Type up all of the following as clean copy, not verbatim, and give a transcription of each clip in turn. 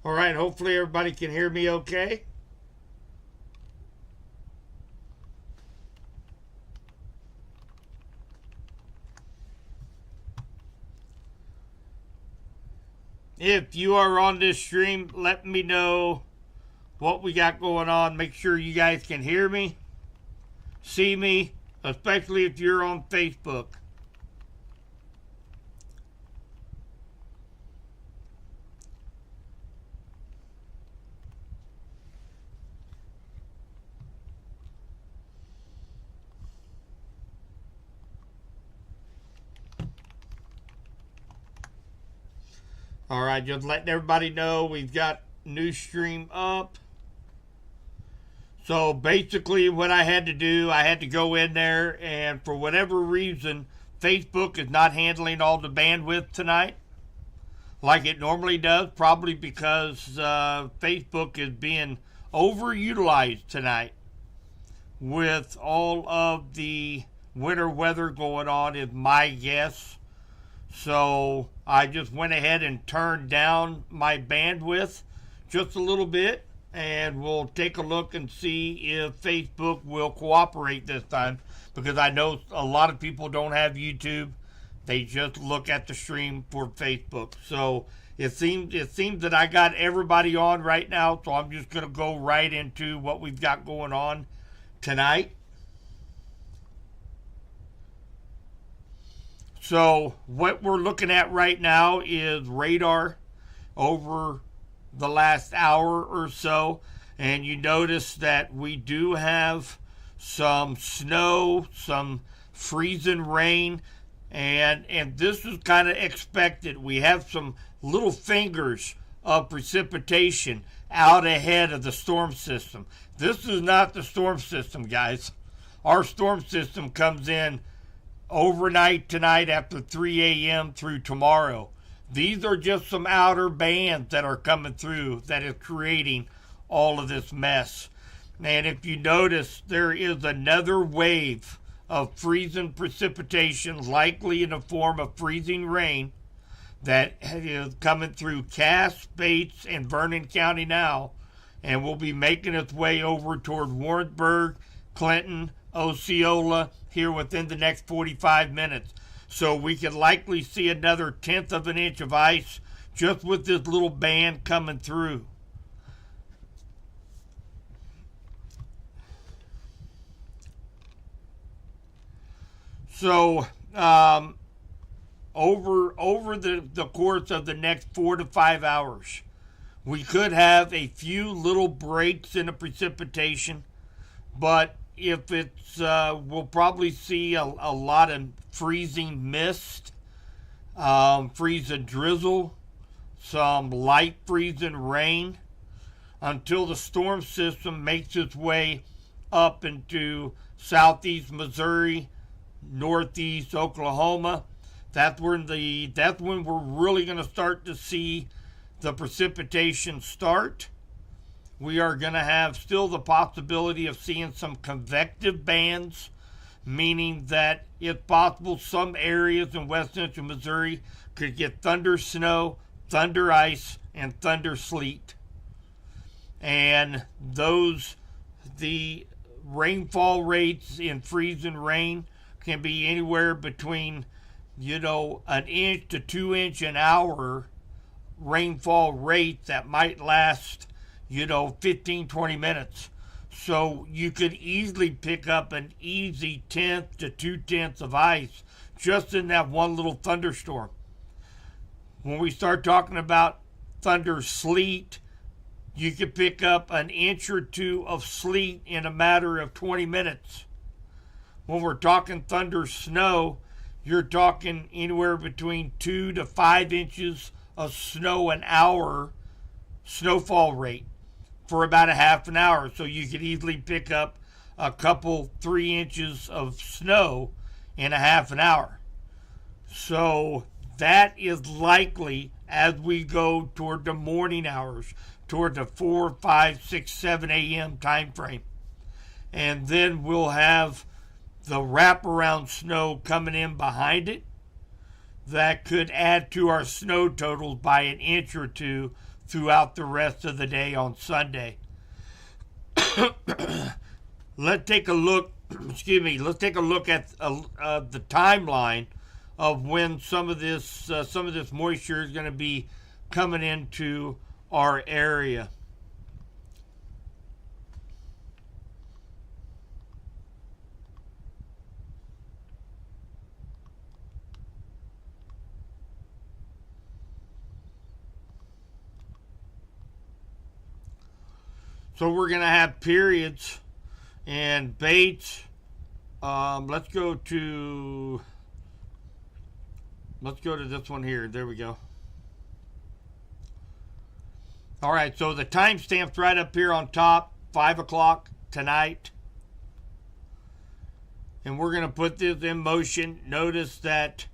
All right, hopefully everybody can hear me okay. If you are on this stream, let me know what we got going on. Make sure you guys can hear me, see me, especially if you're on Facebook. All right, just letting everybody know we've got new stream up. So basically, what I had to do, I had to go in there, and for whatever reason, Facebook is not handling all the bandwidth tonight like it normally does, probably because Facebook is being overutilized tonight with all of the winter weather going on, is my guess. So I just went ahead and turned down my bandwidth just a little bit, and we'll take a look and see if Facebook will cooperate this time, because I know a lot of people don't have YouTube. They just look at the stream for Facebook. So it seems that I got everybody on right now, so I'm just going to go right into what we've got going on tonight. So what we're looking at right now is radar over the last hour or so, and you notice that we do have some snow, some freezing rain, and this is kind of expected. We have some little fingers of precipitation out ahead of the storm system. This is not the storm system, guys. Our storm system comes in overnight tonight after 3 a.m. through tomorrow. These are just some outer bands that are coming through that is creating all of this mess. And if you notice, there is another wave of freezing precipitation, likely in the form of freezing rain, that is coming through Cass, Bates, and Vernon County now, and will be making its way over toward Warrensburg, Clinton, Osceola here within the next 45 minutes. So we could likely see another tenth of an inch of ice just with this little band coming through. So over the course of the next 4 to 5 hours, we could have a few little breaks in the precipitation, but if it's we'll probably see a lot of freezing mist, freezing drizzle, some light freezing rain, until the storm system makes its way up into southeast Missouri, northeast Oklahoma. That's when we're really going to start to see the precipitation start. We are going to have still the possibility of seeing some convective bands, meaning that it's possible some areas in west central Missouri could get thunder snow, thunder ice, and thunder sleet. And the rainfall rates in freezing rain can be anywhere between, an inch to 2 inch an hour rainfall rate that might last, 15, 20 minutes. So you could easily pick up an easy tenth to 2/10 of ice just in that one little thunderstorm. When we start talking about thunder sleet, you could pick up an inch or two of sleet in a matter of 20 minutes. When we're talking thunder snow, you're talking anywhere between 2 to 5 inches of snow an hour snowfall rate for about a half an hour. So you could easily pick up a couple, 3 inches of snow in a half an hour. So that is likely as we go toward the morning hours, toward the 4, 5, 6, 7 a.m. time frame. And then we'll have the wraparound snow coming in behind it that could add to our snow totals by an inch or two throughout the rest of the day on Sunday. Let's take a look. Let's take a look at the timeline of when some of this moisture is going to be coming into our area. So we're going to have periods and Bates. Let's go to this one here. There we go. All right, so the timestamp's right up here on top, 5 o'clock tonight. And we're going to put this in motion. Notice that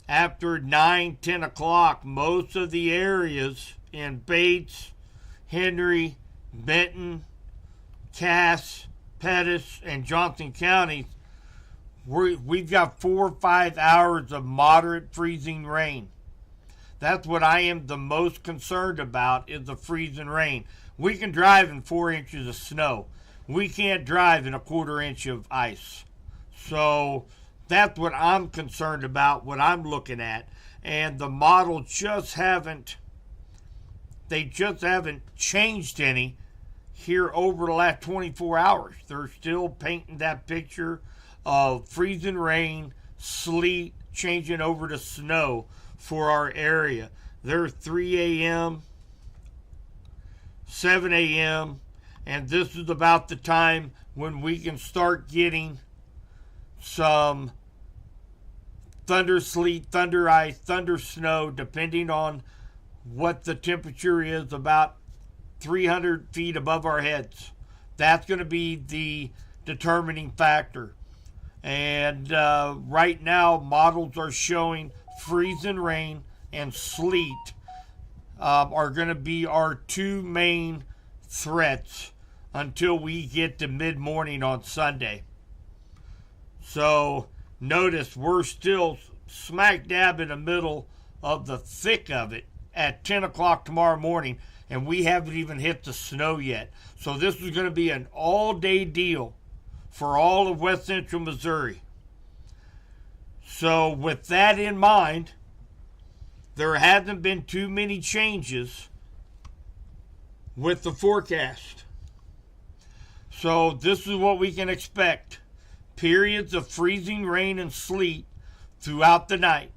after 9, 10 o'clock, most of the areas in Bates, Henry, Benton, Cass, Pettis, and Johnson counties, we've got 4 or 5 hours of moderate freezing rain. That's what I am the most concerned about, is the freezing rain. We can drive in 4 inches of snow. We can't drive in a 1/4 inch of ice. So that's what I'm concerned about, what I'm looking at. And the model just haven't changed any here over the last 24 hours. They're still painting that picture of freezing rain, sleet, changing over to snow for our area. They're 3 a.m., 7 a.m., and this is about the time when we can start getting some thunder sleet, thunder ice, thunder snow, depending on what the temperature is, about 300 feet above our heads. That's going to be the determining factor. And right now, models are showing freezing rain and sleet are going to be our 2 main threats until we get to mid-morning on Sunday. So notice we're still smack dab in the middle of the thick of it at 10 o'clock tomorrow morning, and we haven't even hit the snow yet. So this is going to be an all-day deal for all of West Central Missouri. So with that in mind, there hasn't been too many changes with the forecast. So this is what we can expect. Periods of freezing rain and sleet throughout the night.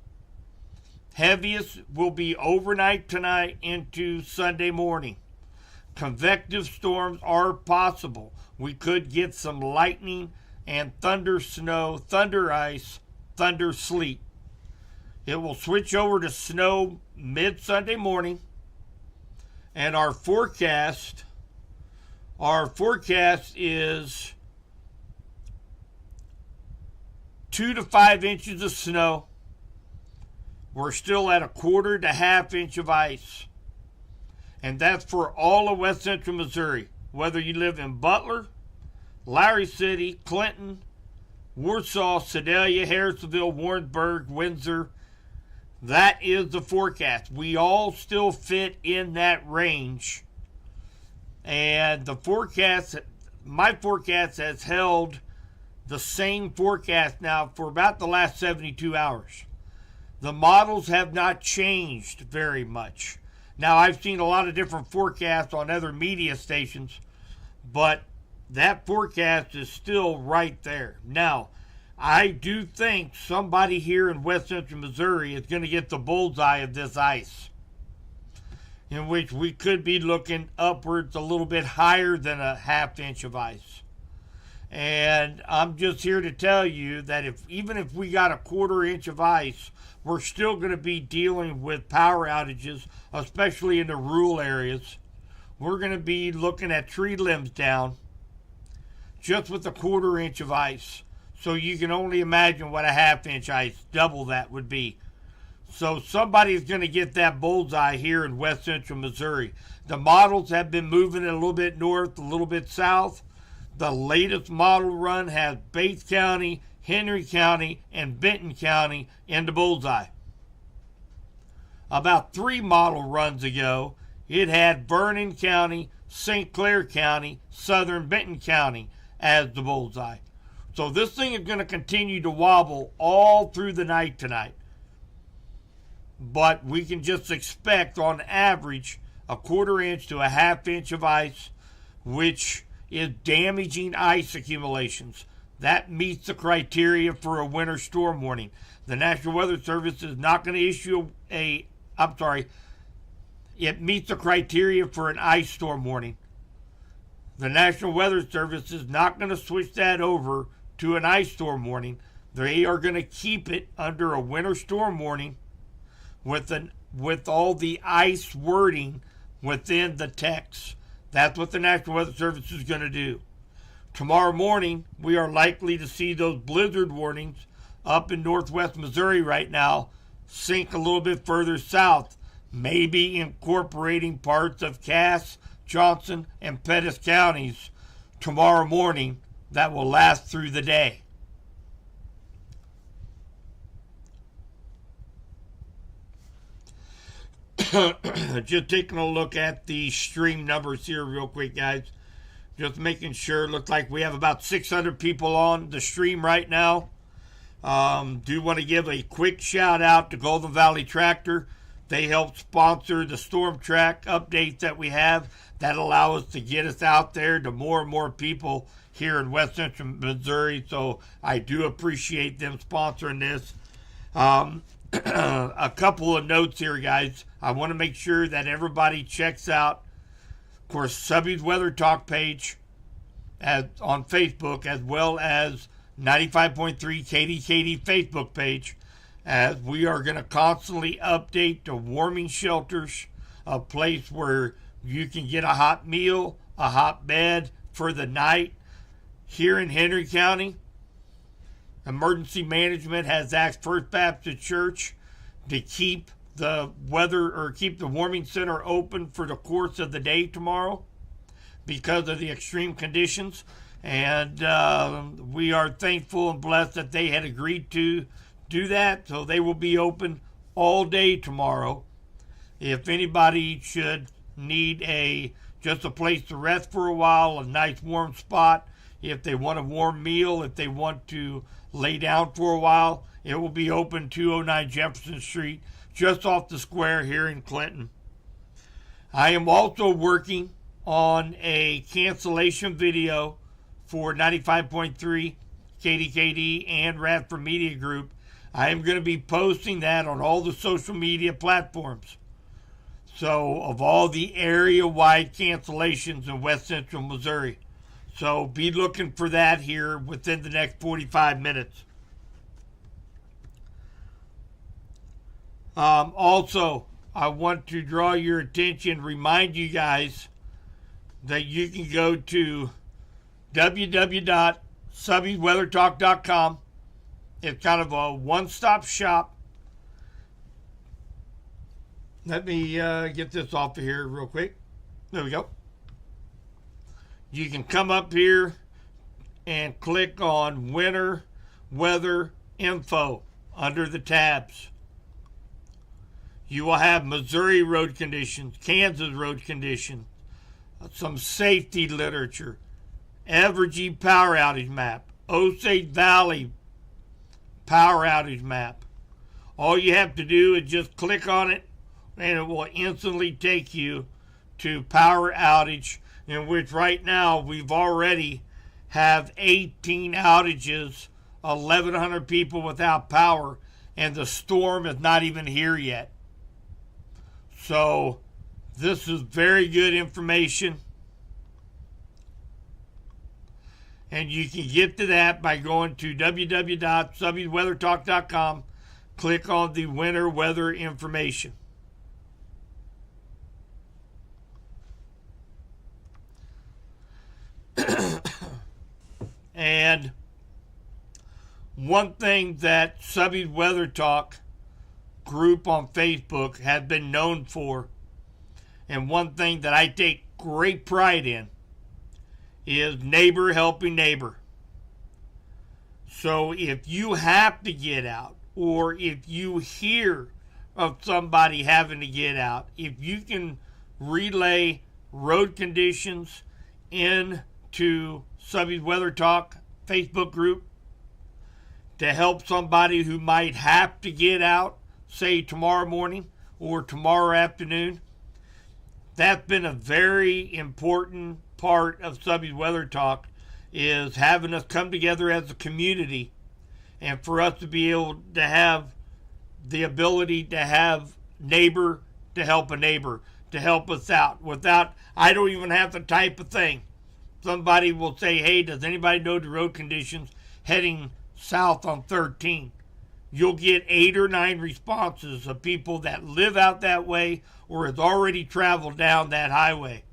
Heaviest will be overnight tonight into Sunday morning. Convective storms are possible. We could get some lightning and thunder snow, thunder ice, thunder sleet. It will switch over to snow mid-Sunday morning. And our forecast is 2 to 5 inches of snow. We're still at 1/4 to 1/2 inch of ice. And that's for all of West Central Missouri. Whether you live in Butler, Larry City, Clinton, Warsaw, Sedalia, Harrisonville, Warrensburg, Windsor, that is the forecast. We all still fit in that range. And the forecast, my forecast has held the same forecast now for about the last 72 hours. The models have not changed very much. Now, I've seen a lot of different forecasts on other media stations, but that forecast is still right there. Now, I do think somebody here in West Central Missouri is going to get the bullseye of this ice, in which we could be looking upwards a little bit higher than a 1/2 inch of ice. And I'm just here to tell you that even if we got a 1/4 inch of ice, we're still going to be dealing with power outages, especially in the rural areas. We're going to be looking at tree limbs down just with a 1/4 inch of ice. So you can only imagine what a 1/2 inch ice, double that, would be. So somebody's going to get that bullseye here in West Central Missouri. The models have been moving a little bit north, a little bit south. The latest model run has Bates County, Henry County, and Benton County in the bullseye. About 3 model runs ago, it had Vernon County, St. Clair County, Southern Benton County as the bullseye. So this thing is going to continue to wobble all through the night tonight. But we can just expect on average a 1/4 inch to a 1/2 inch of ice, which is damaging ice accumulations. That meets the criteria for a winter storm warning. The National Weather Service is not going to issue it meets the criteria for an ice storm warning. The National Weather Service is not going to switch that over to an ice storm warning. They are going to keep it under a winter storm warning with all the ice wording within the text. That's what the National Weather Service is going to do. Tomorrow morning, we are likely to see those blizzard warnings up in northwest Missouri right now sink a little bit further south, maybe incorporating parts of Cass, Johnson, and Pettis counties tomorrow morning. That will last through the day. Just taking a look at the stream numbers here real quick, guys. Just making sure. Looks like we have about 600 people on the stream right now. Do want to give a quick shout out to Golden Valley Tractor. They help sponsor the Storm Track updates that we have that allow us to get us out there to more and more people here in West Central Missouri. So I do appreciate them sponsoring this. A couple of notes here, guys. I want to make sure that everybody checks out, of course, Subby's Weather Talk page on Facebook, as well as 95.3 KDKD Facebook page, as we are going to constantly update the warming shelters, a place where you can get a hot meal, a hot bed for the night. Here in Henry County, Emergency Management has asked First Baptist Church to keep the warming center open for the course of the day tomorrow because of the extreme conditions. And we are thankful and blessed that they had agreed to do that. So they will be open all day tomorrow. If anybody should need just a place to rest for a while, a nice warm spot, if they want a warm meal, if they want to lay down for a while, it will be open 209 Jefferson Street, just off the square here in Clinton. I am also working on a cancellation video for 95.3 KDKD and Radford Media Group. I am going to be posting that on all the social media platforms. So, of all the area-wide cancellations in West Central Missouri. So, be looking for that here within the next 45 minutes. Also, I want to draw your attention, remind you guys that you can go to www.subbysweathertalk.com. It's kind of a one-stop shop. Let me get this off of here real quick. There we go. You can come up here and click on Winter Weather Info under the tabs. You will have Missouri road conditions, Kansas road conditions, some safety literature, Evergy power outage map, Osage Valley power outage map. All you have to do is just click on it and it will instantly take you to power outage, in which right now we've already have 18 outages, 1,100 people without power, and the storm is not even here yet. So this is very good information. And you can get to that by going to www.subbysweathertalk.com. Click on the winter weather information. And one thing that Subby's Weather Talk group on Facebook has been known for, and one thing that I take great pride in, is neighbor helping neighbor. So if you have to get out, or if you hear of somebody having to get out, if you can relay road conditions into Subby's Weather Talk Facebook group to help somebody who might have to get out, say tomorrow morning or tomorrow afternoon. That's been a very important part of Subby's Weather Talk, is having us come together as a community and for us to be able to have the ability to have neighbor to help a neighbor, to help us out. Without, I don't even have to type a thing. Somebody will say, hey, does anybody know the road conditions heading south on 13? You'll get 8 or 9 responses of people that live out that way or has already traveled down that highway.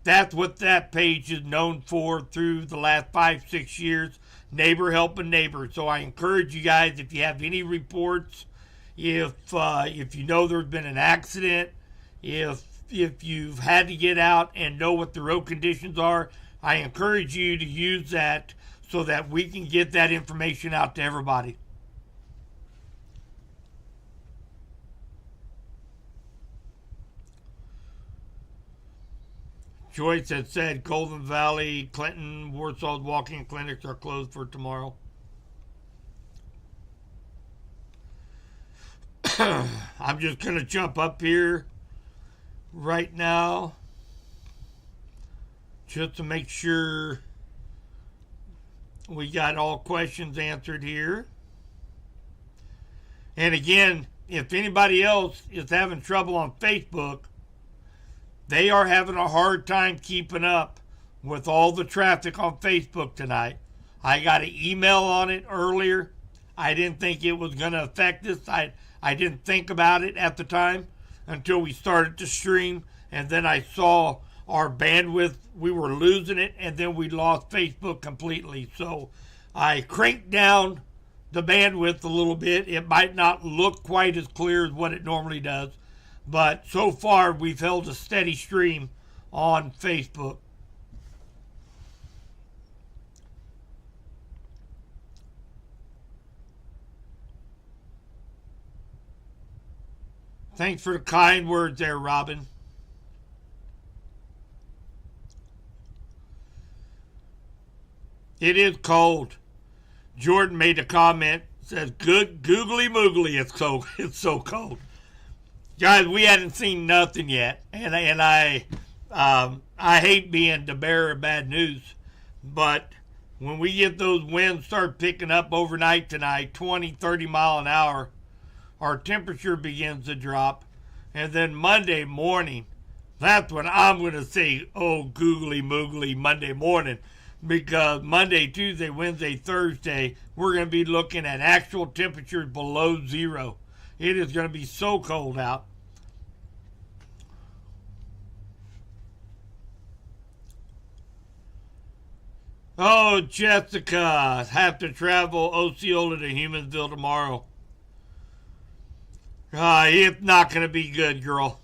That's what that page is known for through the last 5-6 years, neighbor helping neighbor. So I encourage you guys, if you have any reports, if you know there's been an accident, if you've had to get out and know what the road conditions are, I encourage you to use that so that we can get that information out to everybody. Joyce had said Golden Valley, Clinton, Warsaw's walk-in clinics are closed for tomorrow. I'm just going to jump up here right now just to make sure we got all questions answered here. And again, if anybody else is having trouble on Facebook, they are having a hard time keeping up with all the traffic on Facebook tonight. I got an email on it earlier. I didn't think it was going to affect us. I didn't think about it at the time until we started to stream, and then I saw our bandwidth, we were losing it, and then we lost Facebook completely. So I cranked down the bandwidth a little bit. It might not look quite as clear as what it normally does, but so far we've held a steady stream on Facebook. Thanks for the kind words there, Robin. It is cold. Jordan made a comment, says, "Good googly moogly, it's so cold." Guys, we hadn't seen nothing yet, and I hate being the bearer of bad news, but when we get those winds start picking up overnight tonight, 20, 30 mile an hour, our temperature begins to drop, and then Monday morning, that's when I'm going to say, oh, googly moogly Monday morning, because Monday, Tuesday, Wednesday, Thursday, we're going to be looking at actual temperatures below zero. It is going to be so cold out. Oh, Jessica, have to travel Osceola to Humansville tomorrow. It's not going to be good, girl.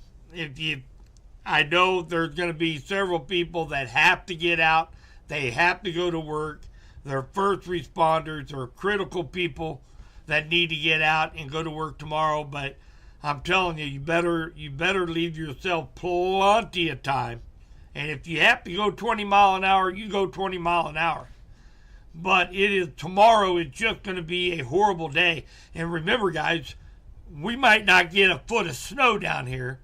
I know there's going to be several people that have to get out. They have to go to work. They're first responders or critical people that need to get out and go to work tomorrow. But I'm telling you, you better leave yourself plenty of time. And if you have to go 20 mile an hour, you go 20 mile an hour. But tomorrow is just going to be a horrible day. And remember, guys, we might not get a foot of snow down here,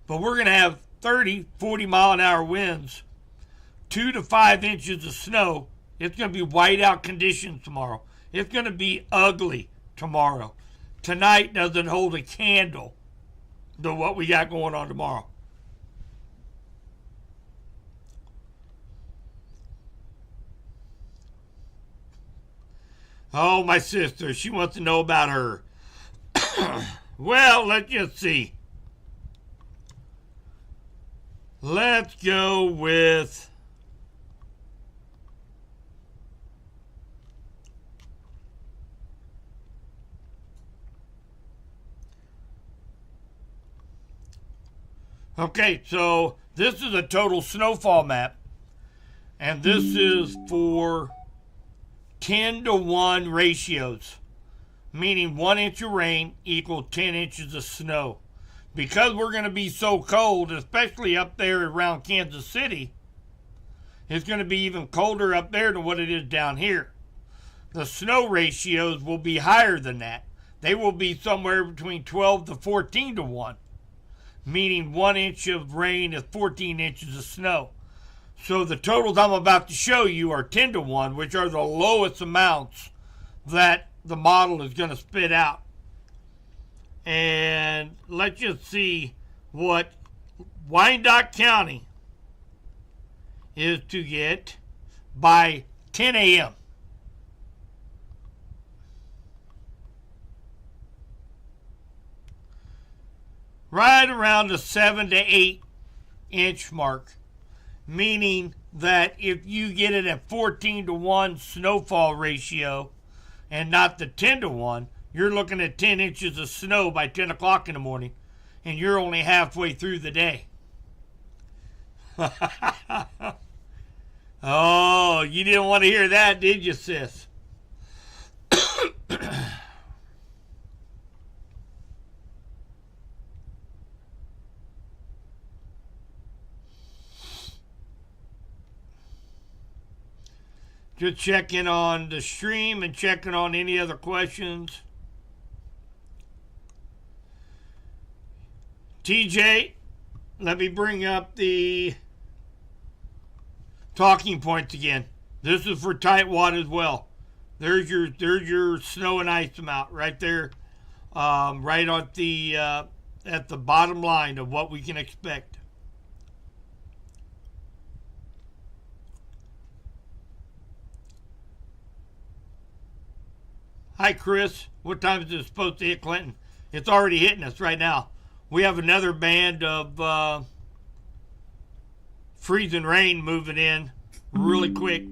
but we're going to have 30, 40 mile an hour winds, 2 to 5 inches of snow. It's going to be whiteout conditions tomorrow. It's going to be ugly tomorrow. Tonight doesn't hold a candle to what we got going on tomorrow. Oh, my sister, she wants to know about her. Well, let's just see. Let's go with... Okay, so this is a total snowfall map. And this is for 10-to-1 ratios, meaning 1 inch of rain equals 10 inches of snow. because we're going to be so cold, especially up there around Kansas City, it's going to be even colder up there than what it is down here. The snow ratios will be higher than that. They will be somewhere between 12 to 14 to 1, meaning 1 inch of rain is 14 inches of snow. So the totals I'm about to show you are 10 to 1, which are the lowest amounts that the model is going to spit out. And let's just see what Wyandotte County is to get by 10 a.m. Right around the 7 to 8 inch mark, meaning that if you get it at 14 to 1 snowfall ratio and not the 10 to 1, you're looking at 10 inches of snow by 10 o'clock in the morning, and you're only halfway through the day. Oh, you didn't want to hear that, did you, sis? Just checking on the stream and checking on any other questions. TJ, let me bring up the talking points again. This is for Tightwad as well. There's your snow and ice amount right there, right at the bottom line of what we can expect. Hi, Chris. What time is it supposed to hit Clinton? It's already hitting us right now. We have another band of freezing rain moving in really quick.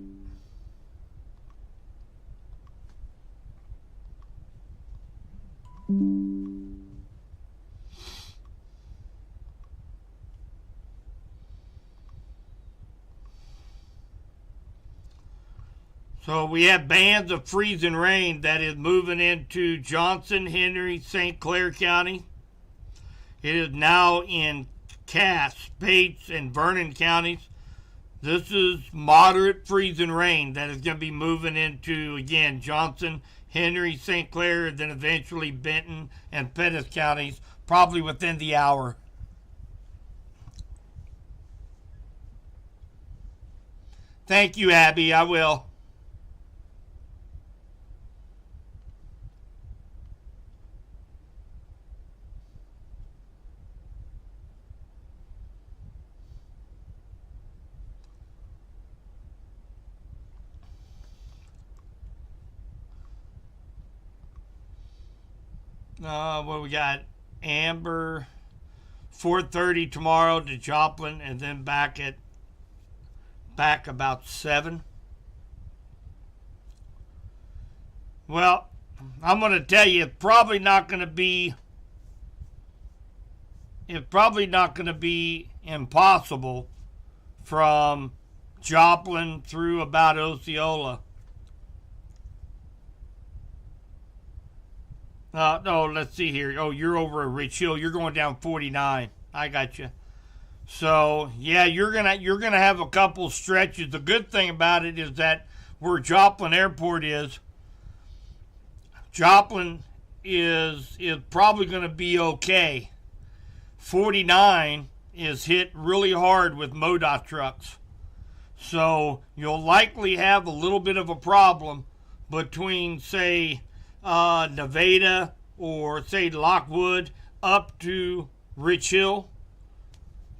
So we have bands of freezing rain that is moving into Johnson, Henry, St. Clair County. It is now in Cass, Bates, and Vernon counties. This is moderate freezing rain that is going to be moving into, again, Johnson, Henry, St. Clair, and then eventually Benton and Pettis counties, probably within the hour. Thank you, Abby. I will. What we got? Amber, 4:30 tomorrow to Joplin, and then back about 7. Well, I'm going to tell you, it's probably not going to be impossible from Joplin through about Osceola. No, let's see here. Oh, you're over at Rich Hill. You're going down 49. I got you. So yeah, you're gonna have a couple stretches. The good thing about it is that where Joplin Airport is, Joplin is probably going to be okay. 49 is hit really hard with MoDOT trucks, so you'll likely have a little bit of a problem between, say, Nevada or say Lockwood up to Rich Hill,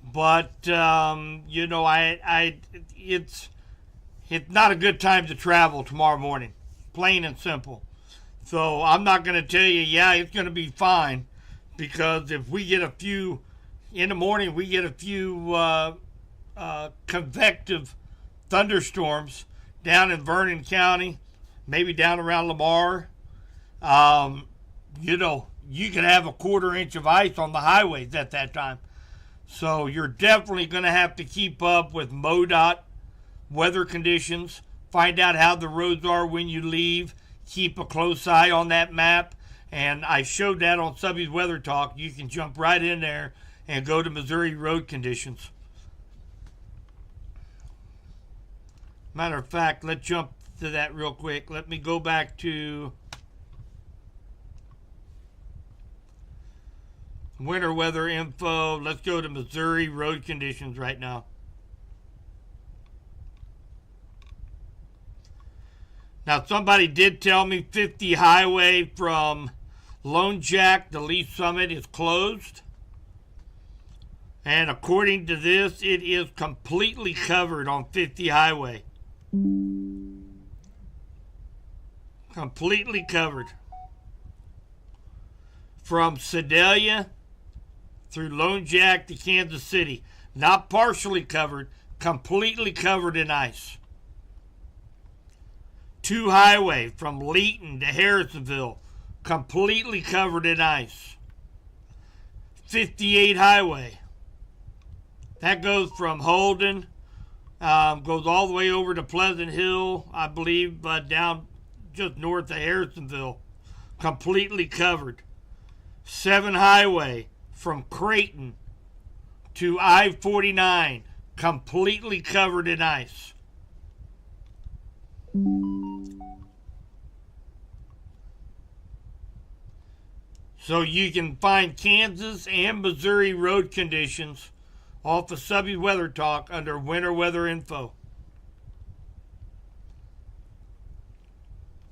but it's not a good time to travel tomorrow morning, plain and simple. So I'm not going to tell you, yeah, it's going to be fine, because if we get a few in the morning, we get a few convective thunderstorms down in Vernon County, maybe down around Lamar. You could have a 1/4 inch of ice on the highways at that time. So you're definitely going to have to keep up with MoDOT weather conditions, find out how the roads are when you leave, keep a close eye on that map. And I showed that on Subby's Weather Talk. You can jump right in there and go to Missouri road conditions. Matter of fact, let's jump to that real quick. Let me go back to winter weather info. Let's go to Missouri road conditions right now. Now, somebody did tell me 50 highway from Lone Jack to Lee Summit is closed. And according to this, it is completely covered on 50 highway. Completely covered. From Sedalia through Lone Jack to Kansas City. Not partially covered, completely covered in ice. 2 highway from Leeton to Harrisonville, completely covered in ice. 58 highway. That goes from Holden, goes all the way over to Pleasant Hill, I believe, down just north of Harrisonville, completely covered. 7 highway from Creighton to I-49, completely covered in ice. So you can find Kansas and Missouri road conditions off of Subby's Weather Talk under winter weather info.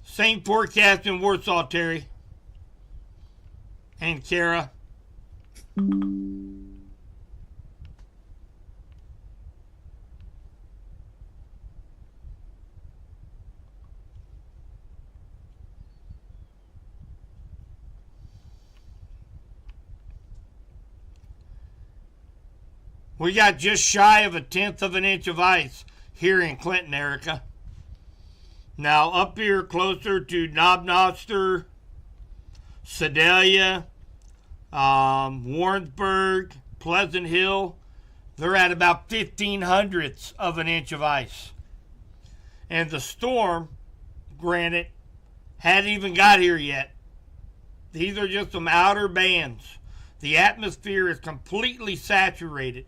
Same forecast in Warsaw, Terry and Kara. We got just shy of 1/10 of an inch of ice here in Clinton, Erica. Now up here closer to Knob-Noster, Sedalia, Warrensburg, Pleasant Hill, they're at about 1/1500ths of an inch of ice. And the storm, granted, hadn't even got here yet. These are just some outer bands. The atmosphere is completely saturated.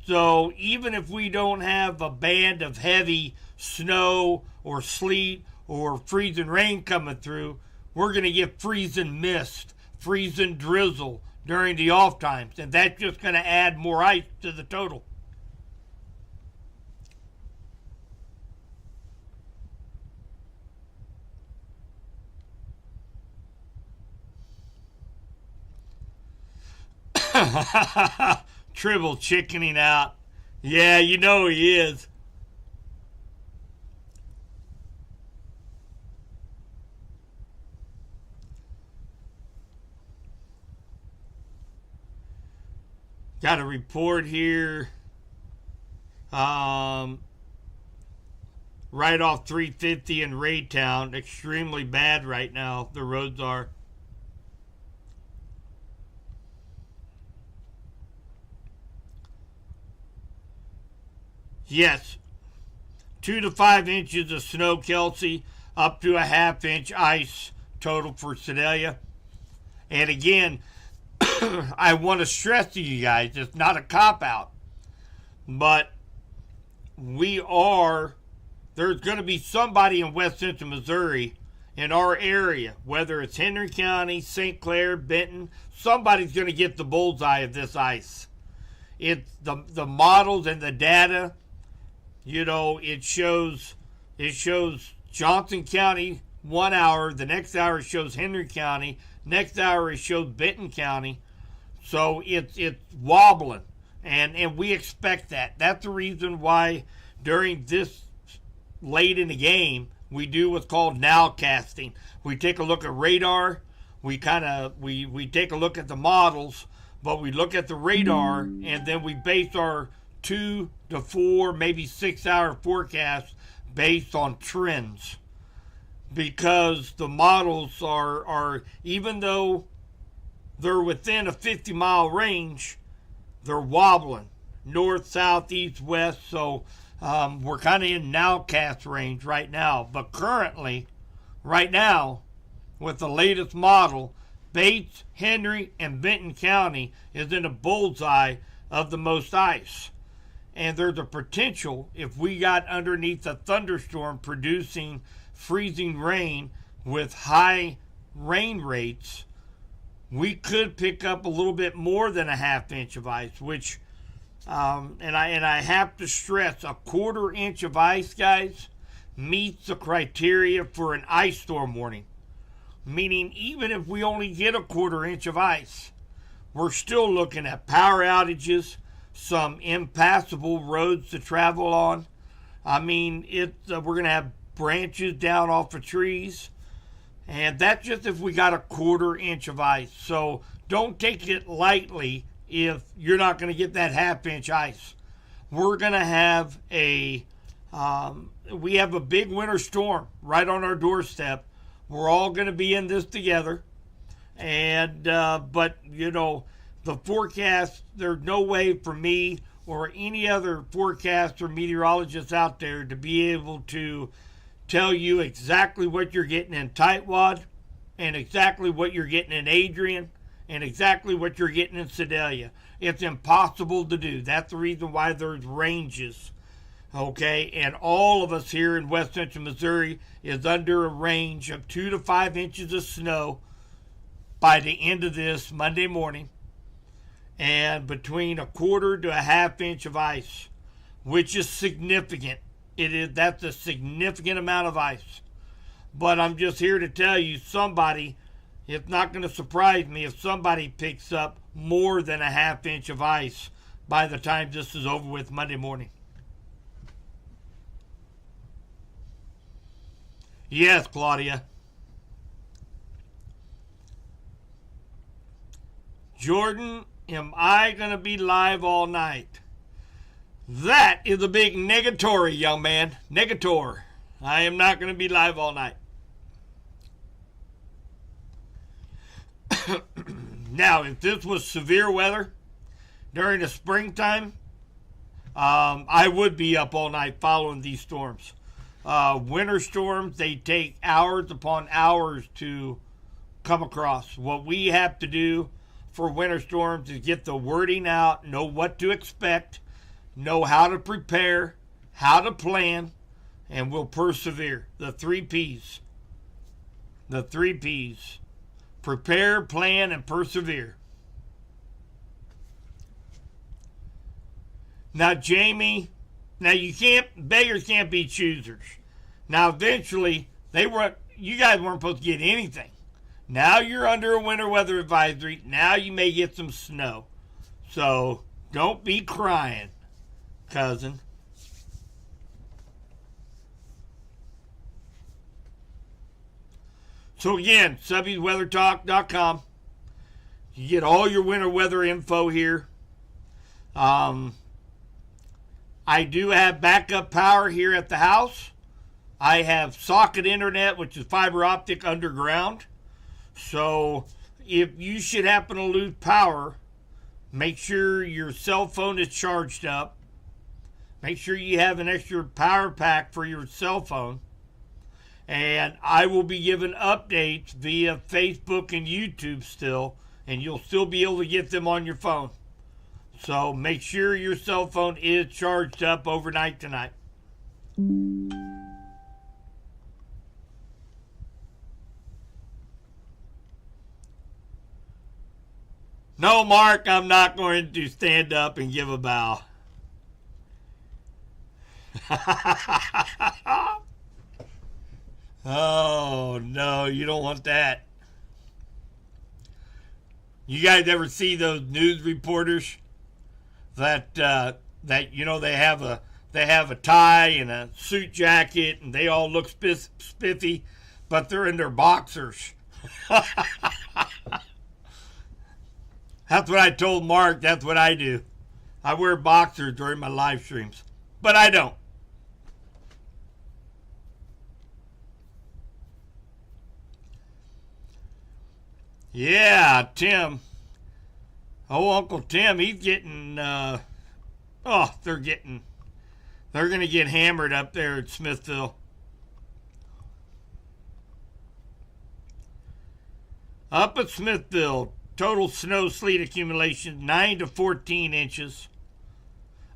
So even if we don't have a band of heavy snow or sleet or freezing rain coming through, we're going to get freezing mist, freezing drizzle during the off times. And that's just going to add more ice to the total. Tribble chickening out. Yeah, you know he is. Got a report here. Right off 350 in Raytown. Extremely bad right now. The roads are. Yes, 2 to 5 inches of snow, Kelsey, up to a ½ inch ice total for Sedalia. And again, I want to stress to you guys, it's not a cop-out, but there's going to be somebody in West Central Missouri in our area, whether it's Henry County, St. Clair, Benton, somebody's going to get the bullseye of this ice. It's the models and the data. You know, it shows Johnson County 1 hour, the next hour it shows Henry County, next hour it shows Benton County. So it's wobbling, and we expect that. That's the reason why during this late in the game we do what's called nowcasting. We take a look at radar, we take a look at the models, but we look at the radar and then we base our 2 to 4, maybe 6 hour forecast based on trends, because the models are even though they're within a 50-mile range, they're wobbling north, south, east, west. So we're kind of in nowcast range right now. But currently, right now, with the latest model, Bates, Henry, and Benton County is in a bullseye of the most ice. And there's a potential, if we got underneath a thunderstorm producing freezing rain with high rain rates, we could pick up a little bit more than a half inch of ice, which, and I have to stress, a quarter inch of ice, guys, meets the criteria for an ice storm warning. Meaning, even if we only get a quarter inch of ice, we're still looking at power outages, some impassable roads to travel on. I mean, we're going to have branches down off of trees. And that's just if we got a quarter inch of ice. So don't take it lightly if you're not going to get that half inch ice. We're going to have we have a big winter storm right on our doorstep. We're all going to be in this together. And, but, you know, the forecast, there's no way for me or any other forecast or meteorologist out there to be able to tell you exactly what you're getting in Tightwad and exactly what you're getting in Adrian and exactly what you're getting in Sedalia. It's impossible to do. That's the reason why there's ranges. Okay, and all of us here in West Central Missouri is under a range of 2 to 5 inches of snow by the end of this Monday morning, and between a quarter to a half inch of ice, which is significant. That's a significant amount of ice. But I'm just here to tell you, somebody, it's not going to surprise me if somebody picks up more than a half inch of ice by the time this is over with Monday morning. Yes, Claudia. Jordan, am I going to be live all night? That is a big negatory, young man. Negator. I am not going to be live all night. Now, if this was severe weather during the springtime, I would be up all night following these storms. Winter storms, they take hours upon hours to come across. What we have to do for winter storms is get the wording out, know what to expect, know how to prepare, how to plan, and we'll persevere. The 3 P's. The 3 P's. Prepare, plan, and persevere. Now, Jamie, beggars can't be choosers. Now, eventually, you guys weren't supposed to get anything. Now you're under a winter weather advisory. Now you may get some snow. So, don't be crying, cousin. So again, subbiesweathertalk.com. You get all your winter weather info here. I do have backup power here at the house. I have socket internet, which is fiber optic underground. So if you should happen to lose power, make sure your cell phone is charged up. Make sure you have an extra power pack for your cell phone. And I will be giving updates via Facebook and YouTube still, and you'll still be able to get them on your phone. So make sure your cell phone is charged up overnight tonight. No, Mark, I'm not going to stand up and give a bow. Oh, no, you don't want that. You guys ever see those news reporters that you know, they have a tie and a suit jacket and they all look spiffy, but they're in their boxers. That's what I told Mark. That's what I do. I wear boxers during my live streams, but I don't. Yeah, Tim. Oh, Uncle Tim, he's getting, they're going to get hammered up there at Smithville. Up at Smithville, total snow sleet accumulation 9 to 14 inches.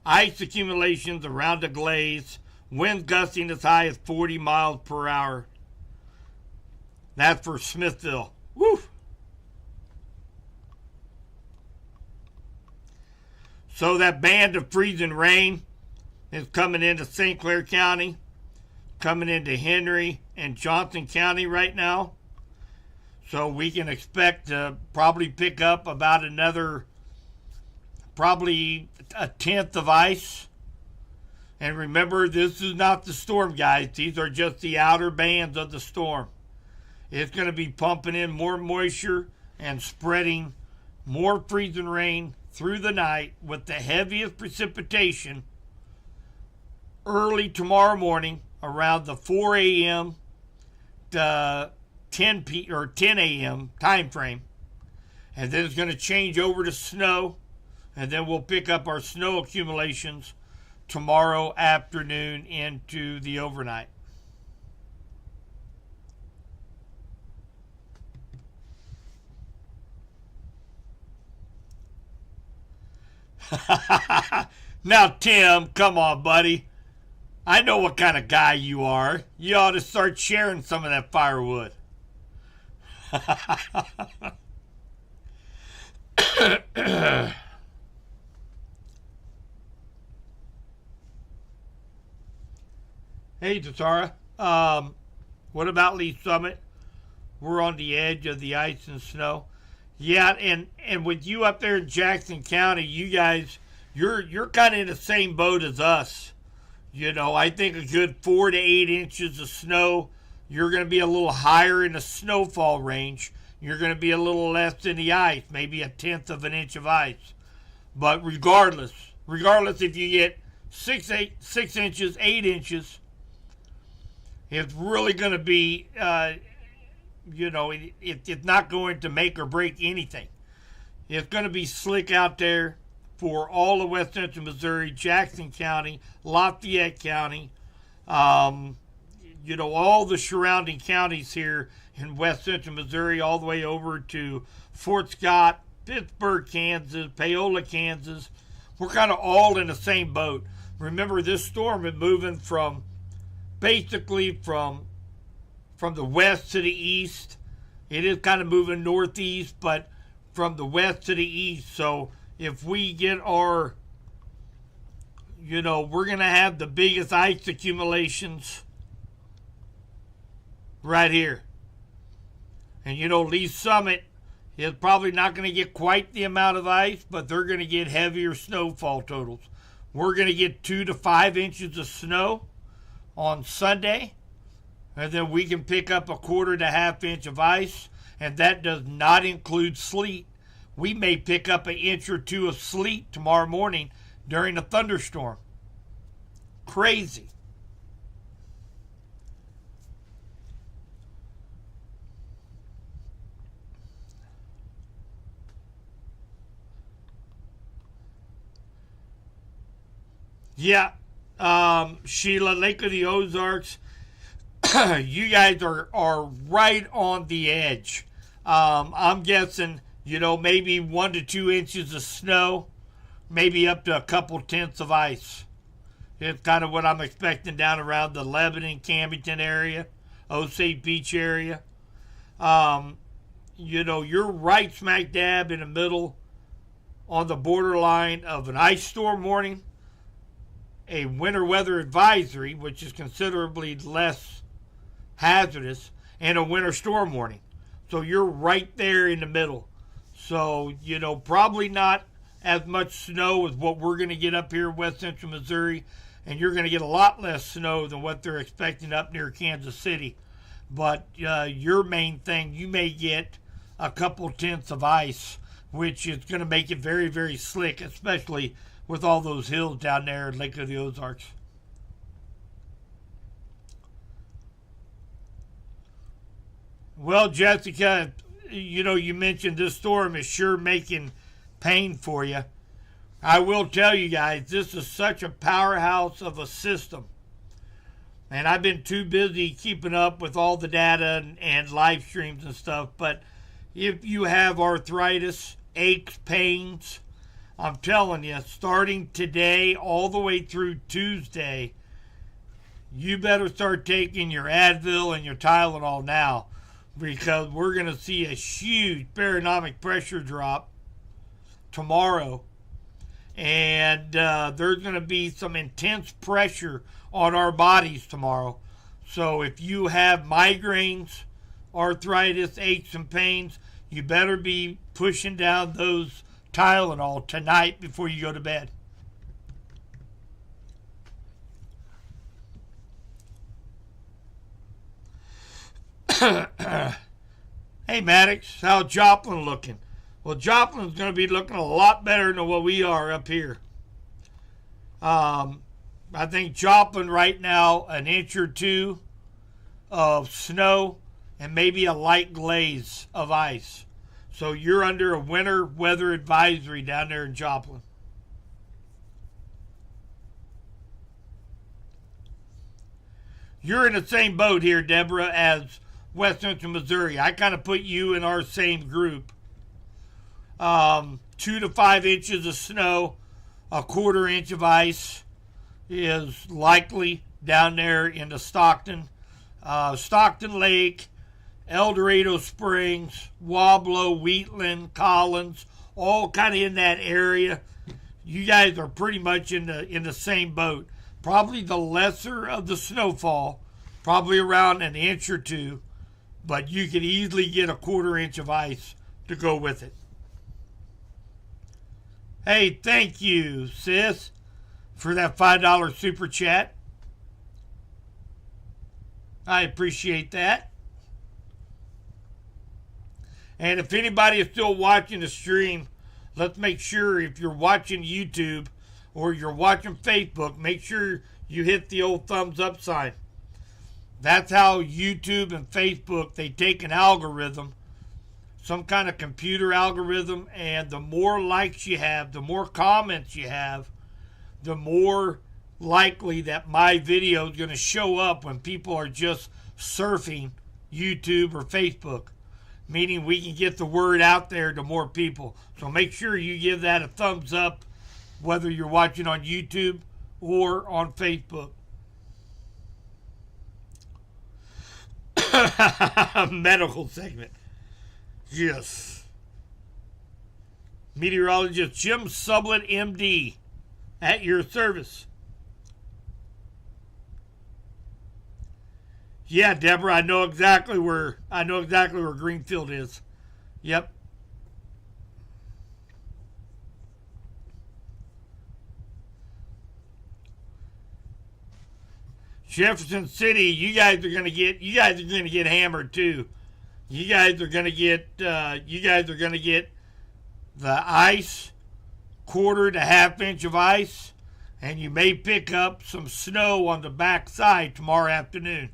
Ice accumulations around the glaze. Winds gusting as high as 40 miles per hour. That's for Smithville. Woo! So that band of freezing rain is coming into St. Clair County, coming into Henry and Johnson County right now. So we can expect to probably pick up about another, probably a tenth of ice. And remember, this is not the storm, guys. These are just the outer bands of the storm. It's going to be pumping in more moisture and spreading more freezing rain through the night with the heaviest precipitation early tomorrow morning around the 4 a.m. to 10 a.m. time frame. And then it's going to change over to snow, and then we'll pick up our snow accumulations tomorrow afternoon into the overnight. Now, Tim, come on, buddy. I know what kind of guy you are. You ought to start sharing some of that firewood. Hey, Tatara. What about Lee Summit? We're on the edge of the ice and snow. Yeah, and with you up there in Jackson County, you guys, you're kind of in the same boat as us. You know, I think a good 4 to 8 inches of snow. You're going to be a little higher in the snowfall range. You're going to be a little less in the ice, maybe a tenth of an inch of ice. But regardless if you get 6 inches, 8 inches, it's really going to be, it's not going to make or break anything. It's going to be slick out there for all of West Central Missouri, Jackson County, Lafayette County, all the surrounding counties here in West Central Missouri, all the way over to Fort Scott, Pittsburgh, Kansas, Paola, Kansas. We're kind of all in the same boat. Remember, this storm is moving from the west to the east. It is kind of moving northeast, but from the west to the east. So if we get our, we're going to have the biggest ice accumulations right here. And Lee Summit is probably not going to get quite the amount of ice, but they're going to get heavier snowfall totals. We're going to get 2 to 5 inches of snow on Sunday, and then we can pick up a 1/4 to 1/2 inch of ice, and that does not include sleet. We may pick up 1 inch or 2 of sleet tomorrow morning during a thunderstorm. Crazy. Yeah, Sheila, Lake of the Ozarks, you guys are right on the edge. I'm guessing, maybe 1 to 2 inches of snow, maybe up to a couple tenths of ice. It's kind of what I'm expecting down around the Lebanon, Camden area, Osage Beach area. You're right smack dab in the middle on the borderline of an ice storm warning, a winter weather advisory, which is considerably less hazardous, and a winter storm warning. So you're right there in the middle. So, probably not as much snow as what we're going to get up here in West Central Missouri, and you're going to get a lot less snow than what they're expecting up near Kansas City. But your main thing, you may get a couple tenths of ice, which is going to make it very, very slick, especially with all those hills down there in Lake of the Ozarks. Well, Jessica, you mentioned this storm is sure making pain for you. I will tell you guys, this is such a powerhouse of a system. And I've been too busy keeping up with all the data and live streams and stuff. But, if you have arthritis, aches, pains, I'm telling you, starting today all the way through Tuesday, you better start taking your Advil and your Tylenol now, because we're going to see a huge barometric pressure drop tomorrow. And there's going to be some intense pressure on our bodies tomorrow. So if you have migraines, arthritis, aches, and pains, you better be pushing down those Tylenol tonight before you go to bed. Hey Maddox, how's Joplin looking? Well, Joplin's going to be looking a lot better than what we are up here. I think Joplin right now, an inch or two of snow and maybe a light glaze of ice. So you're under a winter weather advisory down there in Joplin. You're in the same boat here, Deborah, as West Central Missouri. I kind of put you in our same group. 2 to 5 inches of snow, a quarter inch of ice is likely down there in the Stockton Lake, El Dorado Springs, Wablo, Wheatland, Collins, all kind of in that area. You guys are pretty much in the same boat. Probably the lesser of the snowfall, probably around an inch or two, but you could easily get a quarter inch of ice to go with it. Hey, thank you, sis, for that $5 super chat. I appreciate that. And if anybody is still watching the stream, let's make sure, if you're watching YouTube or you're watching Facebook, make sure you hit the old thumbs up sign. That's how YouTube and Facebook, they take an algorithm, some kind of computer algorithm, and the more likes you have, the more comments you have, the more likely that my video is going to show up when people are just surfing YouTube or Facebook, meaning we can get the word out there to more people. So make sure you give that a thumbs up, whether you're watching on YouTube or on Facebook. Medical segment. Yes. Meteorologist Jim Sublett, MD, at your service. Yeah, Deborah, I know exactly where Greenfield is. Yep. Jefferson City, you guys are gonna get hammered too. You guys are gonna get the ice, quarter to half inch of ice, and you may pick up some snow on the back side tomorrow afternoon.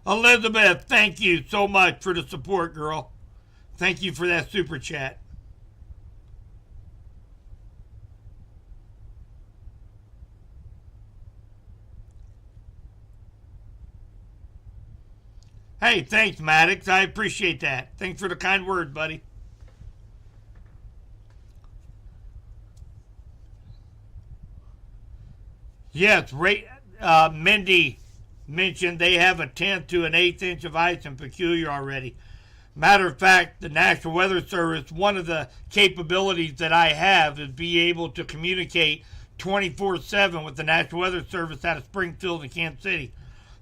Elizabeth, thank you so much for the support, girl. Thank you for that super chat. Hey, thanks, Maddox. I appreciate that. Thanks for the kind word, buddy. Yes, Mindy mentioned they have a 10th to an 1/8 inch of ice in Peculiar already. Matter of fact, the National Weather Service, one of the capabilities that I have is be able to communicate 24/7 with the National Weather Service out of Springfield and Kansas City.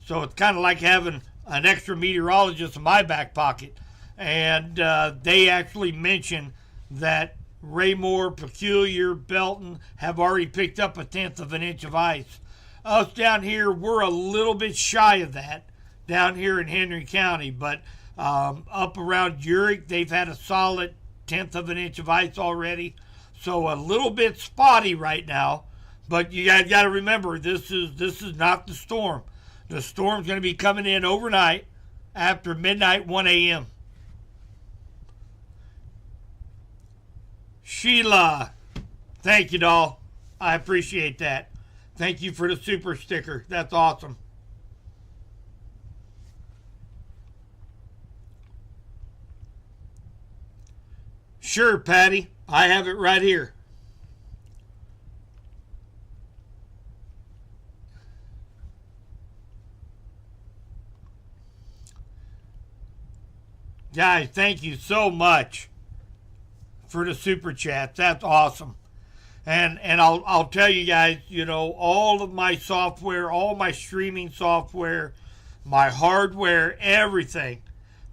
So it's kind of like having an extra meteorologist in my back pocket. And they actually mentioned that Raymore, Peculiar, Belton have already picked up a 1/10 of an inch of ice. Us down here, we're a little bit shy of that down here in Henry County, but up around Urick, they've had a solid 1/10 of an inch of ice already. So a little bit spotty right now, but you guys got to remember, this is not the storm. The storm's going to be coming in overnight after midnight, 1 a.m. Sheila, thank you, doll. I appreciate that. Thank you for the super sticker. That's awesome. Sure, Patty. I have it right here. Guys, thank you so much for the super chats. That's awesome. And I'll tell you guys, all of my software, all my streaming software, my hardware, everything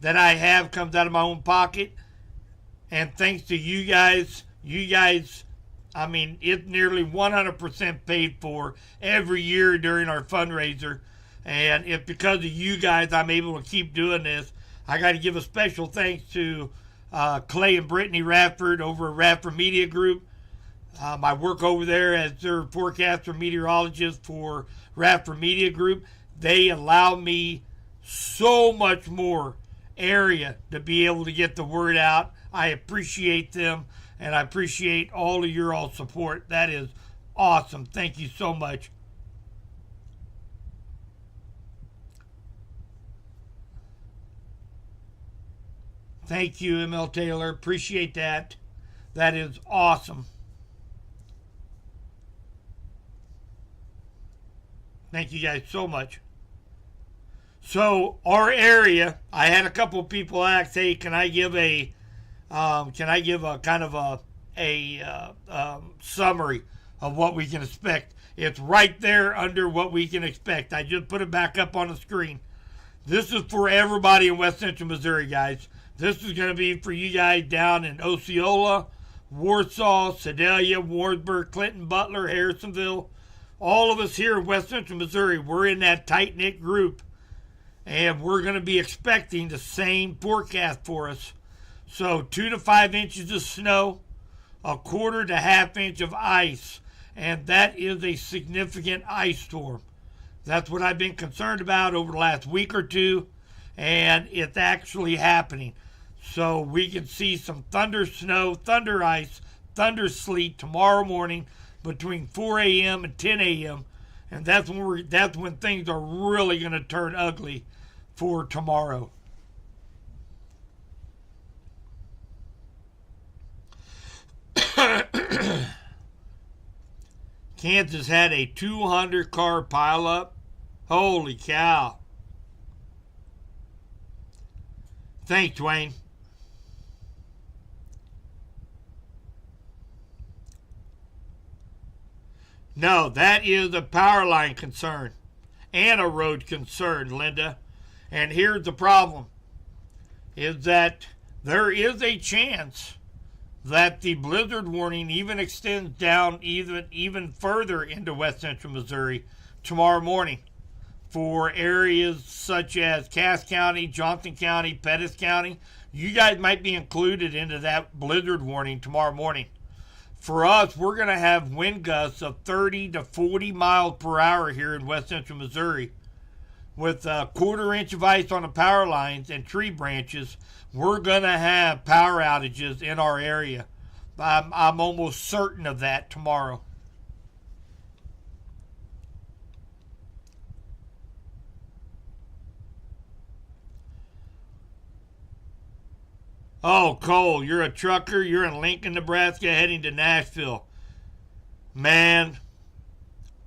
that I have comes out of my own pocket. And thanks to you guys, I mean, it's nearly 100% paid for every year during our fundraiser. And it's because of you guys I'm able to keep doing this. I got to give a special thanks to Clay and Brittany Radford over at Radford Media Group. I work over there as their forecaster meteorologist for Radford Media Group. They allow me so much more area to be able to get the word out. I appreciate them, and I appreciate all of your all support. That is awesome. Thank you so much. Thank you, ML Taylor. Appreciate that. That is awesome. Thank you guys so much. So our area, I had a couple of people ask, "Hey, can I give a kind of a summary of what we can expect?" It's right there under what we can expect. I just put it back up on the screen. This is for everybody in West Central Missouri, guys. This is going to be for you guys down in Osceola, Warsaw, Sedalia, Wardsburg, Clinton, Butler, Harrisonville. All of us here in West Central Missouri, we're in that tight-knit group. And we're going to be expecting the same forecast for us. So 2 to 5 inches of snow, a quarter to half inch of ice. And that is a significant ice storm. That's what I've been concerned about over the last week or two. And it's actually happening. So we can see some thunder snow, thunder ice, thunder sleet tomorrow morning between 4 a.m. and 10 a.m. And that's when things are really going to turn ugly for tomorrow. Kansas had a 200 car pileup. Holy cow. Thanks, Dwayne. No, that is a power line concern and a road concern, Linda. And here's the problem, is that there is a chance that the blizzard warning even extends down even further into West Central Missouri tomorrow morning for areas such as Cass County, Johnson County, Pettis County. You guys might be included into that blizzard warning tomorrow morning. For us, we're going to have wind gusts of 30 to 40 miles per hour here in West Central Missouri. With a quarter inch of ice on the power lines and tree branches, we're going to have power outages in our area. I'm almost certain of that tomorrow. Oh, Cole, you're a trucker. You're in Lincoln, Nebraska, heading to Nashville. Man,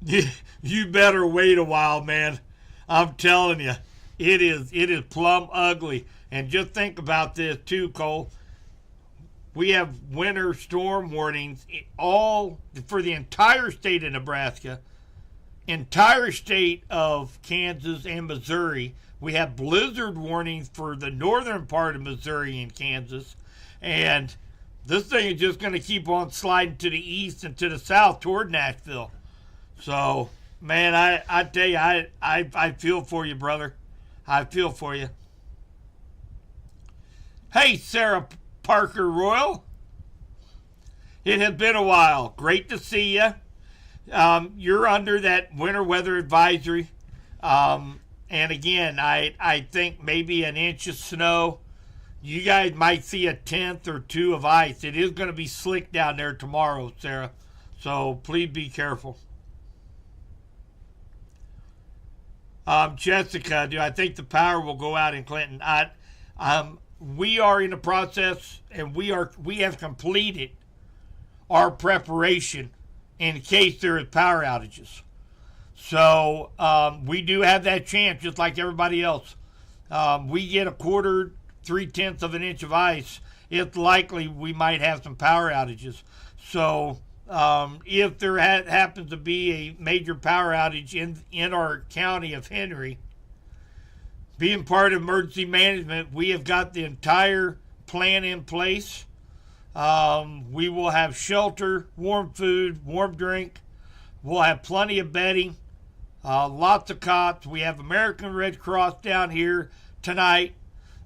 you better wait a while, man. I'm telling you, it is plumb ugly. And just think about this too, Cole. We have winter storm warnings all for the entire state of Nebraska, entire state of Kansas and Missouri. We have blizzard warnings for the northern part of Missouri and Kansas. And this thing is just going to keep on sliding to the east and to the south toward Nashville. So, man, I tell you, I feel for you, brother. I feel for you. Hey, Sarah Parker Royal. It has been a while. Great to see you. You're under that winter weather advisory. And again, I think maybe an inch of snow. You guys might see a tenth or two of ice. It is going to be slick down there tomorrow, Sarah. So please be careful. Jessica, do I think the power will go out in Clinton? we are in the process, and we have completed our preparation in case there is power outages. So we do have that chance, just like everybody else. We get a quarter, 3/10 of an inch of ice, it's likely we might have some power outages. So if there happens to be a major power outage in our county of Henry, being part of emergency management, we have got the entire plan in place. We will have shelter, warm food, warm drink. We'll have plenty of bedding, lots of cots. We have American Red Cross down here tonight.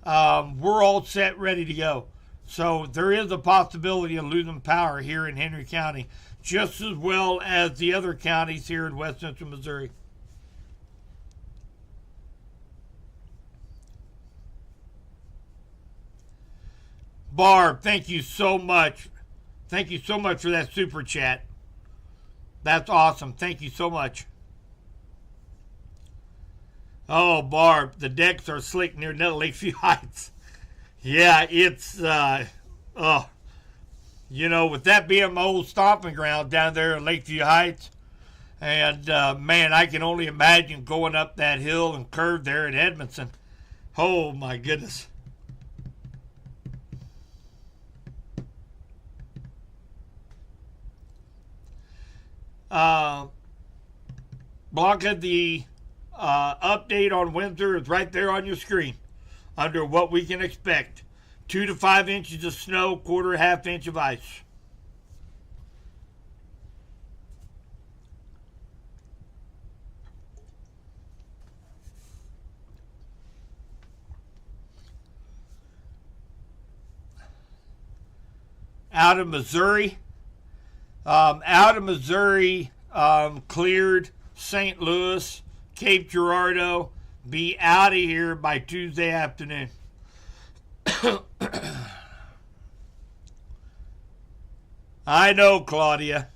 We're all set, ready to go. So there is a possibility of losing power here in Henry County, just as well as the other counties here in West Central Missouri. Barb, thank you so much. Thank you so much for that super chat. That's awesome. Thank you so much. Oh, Barb, the decks are slick near Lakeview Heights. Yeah, it's, with that being my old stomping ground down there in Lakeview Heights, and man, I can only imagine going up that hill and curve there at Edmondson. Oh, my goodness. Blanca, the update on Windsor is right there on your screen under what we can expect. 2 to 5 inches of snow, quarter, half inch of ice. Out of Missouri, cleared St. Louis, Cape Girardeau, be out of here by Tuesday afternoon. I know, Claudia.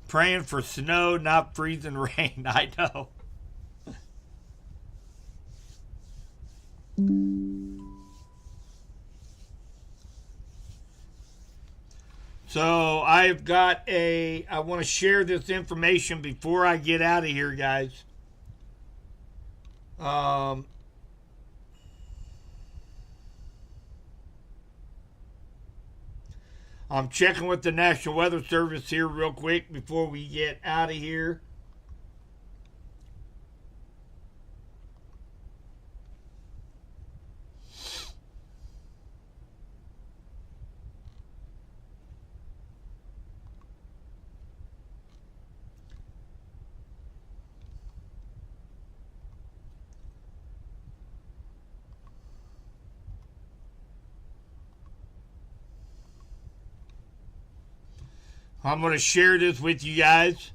Praying for snow, not freezing rain. I know. So I want to share this information before I get out of here, guys. I'm checking with the National Weather Service here real quick before we get out of here. I'm going to share this with you guys.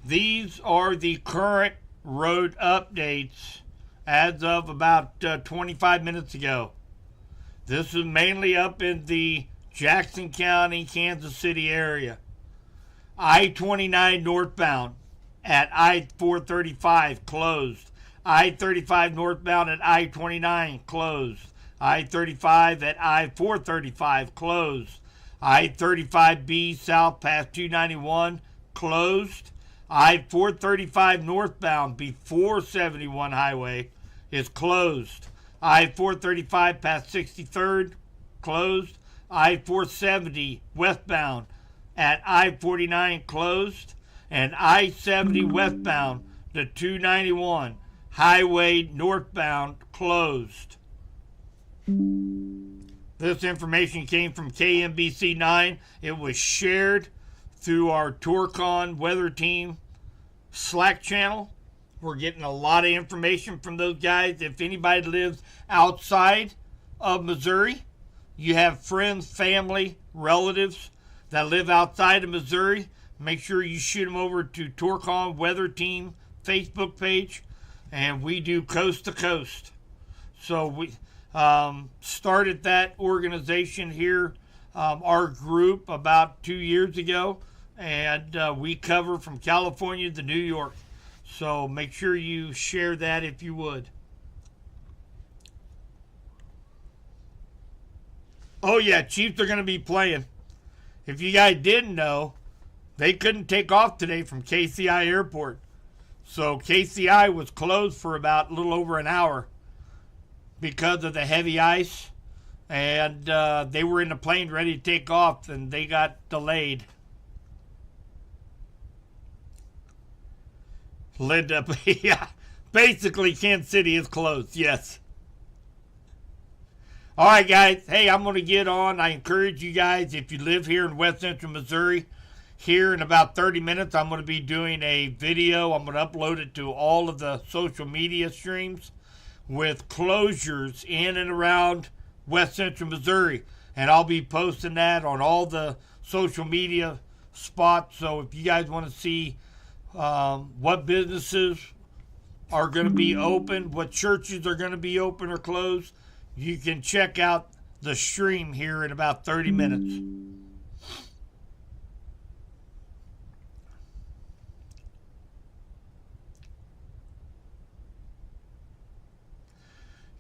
These are the current road updates as of about 25 minutes ago. This is mainly up in the Jackson County, Kansas City area. I-29 northbound at I-435 closed. I-35 northbound at I-29 closed. I-35 at I-435 closed. I-35B south past 291 closed. I-435 northbound before 71 highway is closed. I-435 past 63rd closed. I-470 westbound at I-49 closed. And I-70 westbound to 291 highway northbound closed. This information came from KMBC 9. It was shared through our Torcon weather team Slack channel. We're getting a lot of information from those guys. If anybody lives outside of Missouri, you have friends, family, relatives that live outside of Missouri, make sure you shoot them over to Torcon weather team Facebook page, and we do coast to coast. So we started that organization here, our group, about 2 years ago, and we cover from California to New York. So make sure you share that if you would. Oh, yeah, Chiefs are going to be playing. If you guys didn't know, they couldn't take off today from KCI Airport. So KCI was closed for about a little over an hour because of the heavy ice. And they were in the plane ready to take off, and they got delayed. Linda, yeah, basically Kansas City is closed, yes. All right, guys. Hey, I'm going to get on. I encourage you guys, if you live here in West Central Missouri, here in about 30 minutes, I'm going to be doing a video. I'm going to upload it to all of the social media streams with closures in and around West Central Missouri. And I'll be posting that on all the social media spots. So if you guys want to see what businesses are going to be open, what churches are going to be open or closed, you can check out the stream here in about 30 minutes.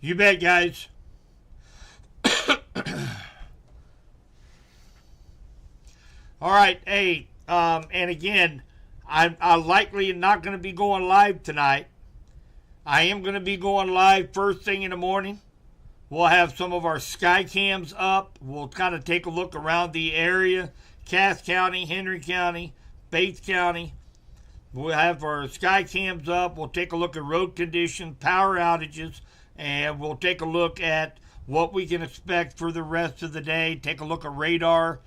You bet, guys. All right, hey, and again, I'm likely not going to be going live tonight. I am going to be going live first thing in the morning. We'll have some of our sky cams up. We'll kind of take a look around the area, Cass County, Henry County, Bates County. We'll have our sky cams up. We'll take a look at road conditions, power outages, and we'll take a look at what we can expect for the rest of the day. Take a look at radar,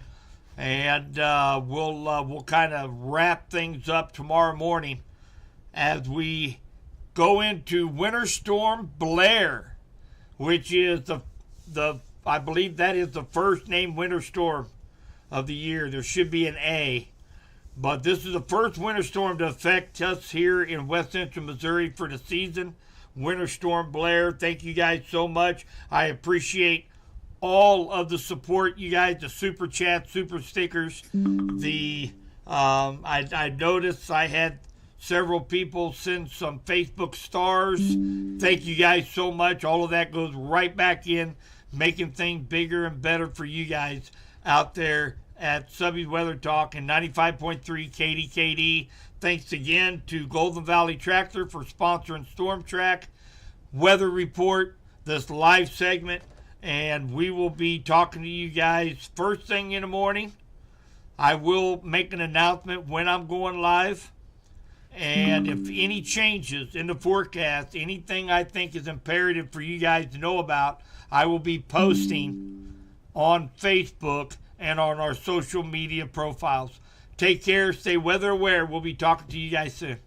and we'll kind of wrap things up tomorrow morning as we go into Winter Storm Blair, which is the I believe that is the first named winter storm of the year. There should be an A. But this is the first winter storm to affect us here in West Central Missouri for the season. Winter Storm Blair, thank you guys so much. I appreciate all of the support, you guys, the super chat, super stickers. I noticed I had several people send some Facebook stars. Thank you guys so much. All of that goes right back in, making things bigger and better for you guys out there at Subby's Weather Talk and 95.3 KDKD. Thanks again to Golden Valley Tractor for sponsoring Storm Track Weather Report, this live segment. And we will be talking to you guys first thing in the morning. I will make an announcement when I'm going live. And if any changes in the forecast, anything I think is imperative for you guys to know about, I will be posting on Facebook and on our social media profiles. Take care. Stay weather aware. We'll be talking to you guys soon.